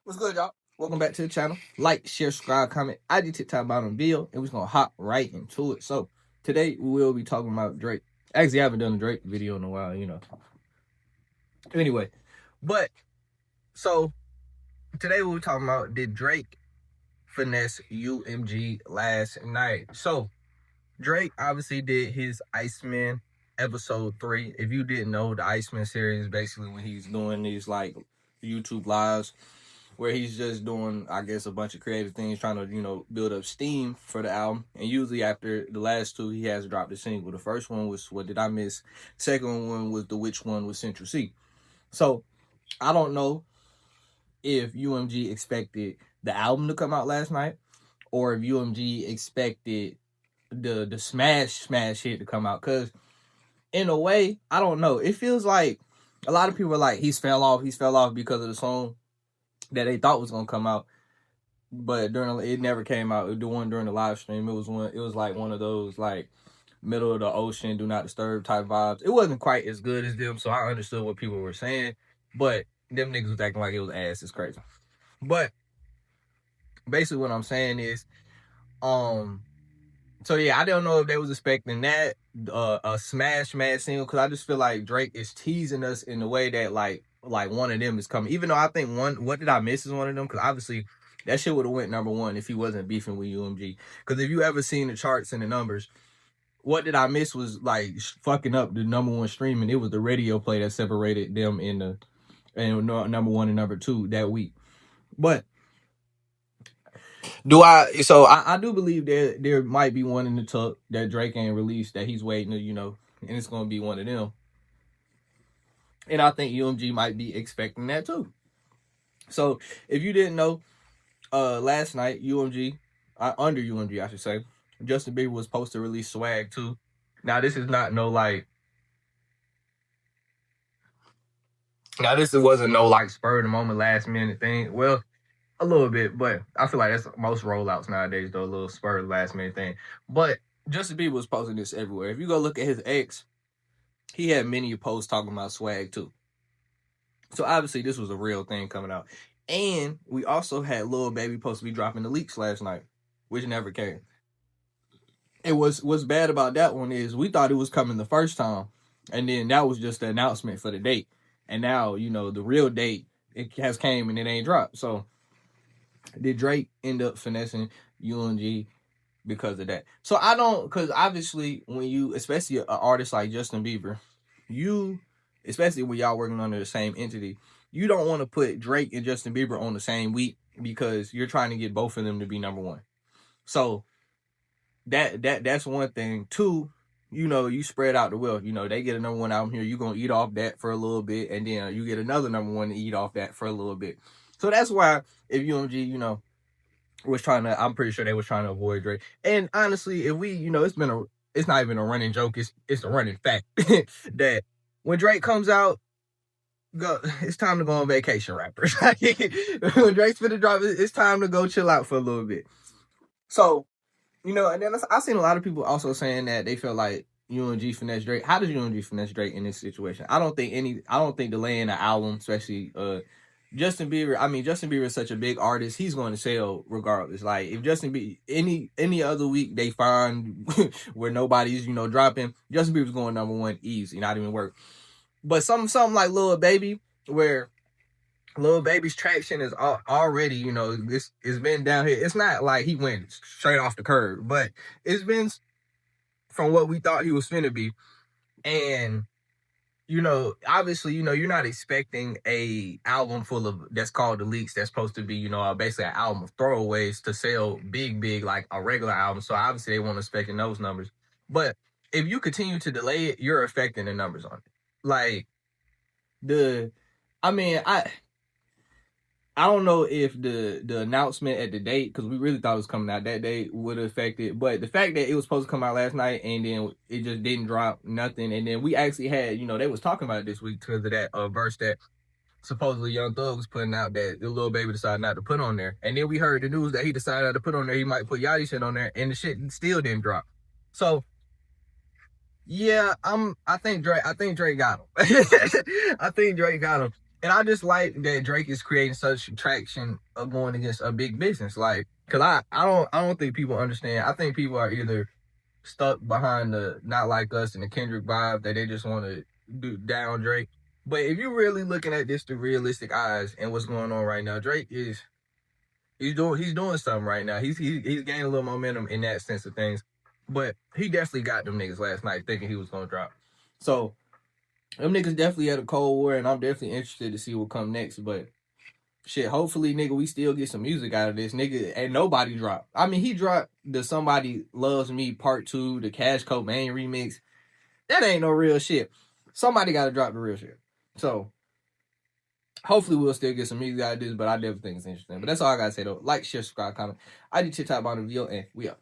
What's good, y'all? Welcome back to the channel. Like, share, subscribe, comment. I did TikTok about on video, and we're gonna hop right into it. So today we will be talking about Drake. Actually, I haven't done a Drake video in a while. Anyway, but so today we'll be talking about, did Drake finesse UMG last night? So Drake obviously did his Iceman episode 3. If you didn't know, the Iceman series is basically when he's doing these like YouTube lives where he's just doing, I guess, a bunch of creative things, trying to, build up steam for the album. And usually after the last two, he has dropped a single. The first one was What Did I Miss? Second one was the Which One with Central C. So I don't know if UMG expected the album to come out last night, or if UMG expected the smash hit to come out. Because in a way, I don't know. It feels like a lot of people are like, he's fell off because of the song that they thought was gonna come out, but it never came out. The one during the live stream, it was like one of those like middle of the ocean, do not disturb type vibes. It wasn't quite as good as them, so I understood what people were saying, but them niggas was acting like it was ass. It's crazy. But basically what I'm saying is, so yeah, I don't know if they was expecting that a smash mad single, because I just feel like Drake is teasing us in the way that like one of them is coming. Even though I think What Did I Miss is one of them, because obviously that shit would have went #1 if he wasn't beefing with UMG. Because if you ever seen the charts and the numbers, What Did I Miss was like fucking up the #1 streaming. It was the radio play that separated them in the #1 and #2 that week. But I do believe there might be one in the tuck that Drake ain't released that he's waiting to, and it's gonna be one of them. And I think UMG might be expecting that too. So if you didn't know, last night under UMG I should say, Justin Bieber was supposed to release Swag 2. Now this is not no like this wasn't no like spur of the moment last minute thing. Well, a little bit, but I feel like that's most rollouts nowadays, though, a little spur last minute thing. But Justin Bieber was posting this everywhere. If you go look at his ex, he had many posts talking about Swag too. So obviously this was a real thing coming out. And we also had Lil Baby supposed to be dropping the leaks last night, which never came. And what's bad about that one is we thought it was coming the first time, and then that was just the announcement for the date. And now, the real date, it has came and it ain't dropped. So did Drake end up finessing UMG because of that? So I don't, because obviously when you, especially an artist like Justin Bieber, especially when y'all working under the same entity, you don't want to put Drake and Justin Bieber on the same week, because you're trying to get both of them to be #1. So that's one thing. Two, you spread out the wealth. They get a #1 album here, you're gonna eat off that for a little bit, and then you get another #1 to eat off that for a little bit. So that's why if UMG, was trying to, I'm pretty sure they was trying to avoid Drake. And honestly, if we, it's not even a running joke, it's a running fact that when Drake comes out, it's time to go on vacation, rappers. When Drake's finna drop, it's time to go chill out for a little bit. So, and then I seen a lot of people also saying that they feel like UMG finesse Drake. How does UMG finesse Drake in this situation? I don't think delaying the album, especially Justin Bieber is such a big artist. He's going to sell regardless. Like if Justin Bieber any other week they find where nobody's dropping, Justin Bieber's going #1 easy, not even work. But something like Lil Baby, where Lil Baby's traction is already this it's been down here. It's not like he went straight off the curb, but it's been from what we thought he was finna be. And obviously, you're not expecting a album full of, that's called The Leaks, that's supposed to be, basically an album of throwaways to sell big like a regular album. So obviously they weren't expecting those numbers. But if you continue to delay it, you're affecting the numbers on it. Like I don't know if the announcement at the date, because we really thought it was coming out that day, would affect it. But the fact that it was supposed to come out last night and then it just didn't drop nothing. And then we actually had, they was talking about it this week because of that verse that supposedly Young Thug was putting out that the Lil Baby decided not to put on there. And then we heard the news that he decided not to put on there. He might put Yachty shit on there, and the shit still didn't drop. So yeah, I think Drake got him. I think Drake got him. And I just like that Drake is creating such traction of going against a big business. Like, cause I don't think people understand. I think people are either stuck behind the Not Like Us and the Kendrick vibe that they just want to do down Drake. But if you're really looking at this through realistic eyes and what's going on right now, Drake is he's doing something right now. He's gaining a little momentum in that sense of things. But he definitely got them niggas last night thinking he was gonna drop. So them niggas definitely had a cold war, and I'm definitely interested to see what come next. But shit, hopefully, nigga, we still get some music out of this, nigga. And nobody dropped. I mean, he dropped the Somebody Loves Me Part 2, the Cash Coat Main remix. That ain't no real shit. Somebody got to drop the real shit. So hopefully we'll still get some music out of this, but I definitely think it's interesting. But that's all I gotta say though. Like, share, subscribe, comment. I did TikTok about the video, and we up.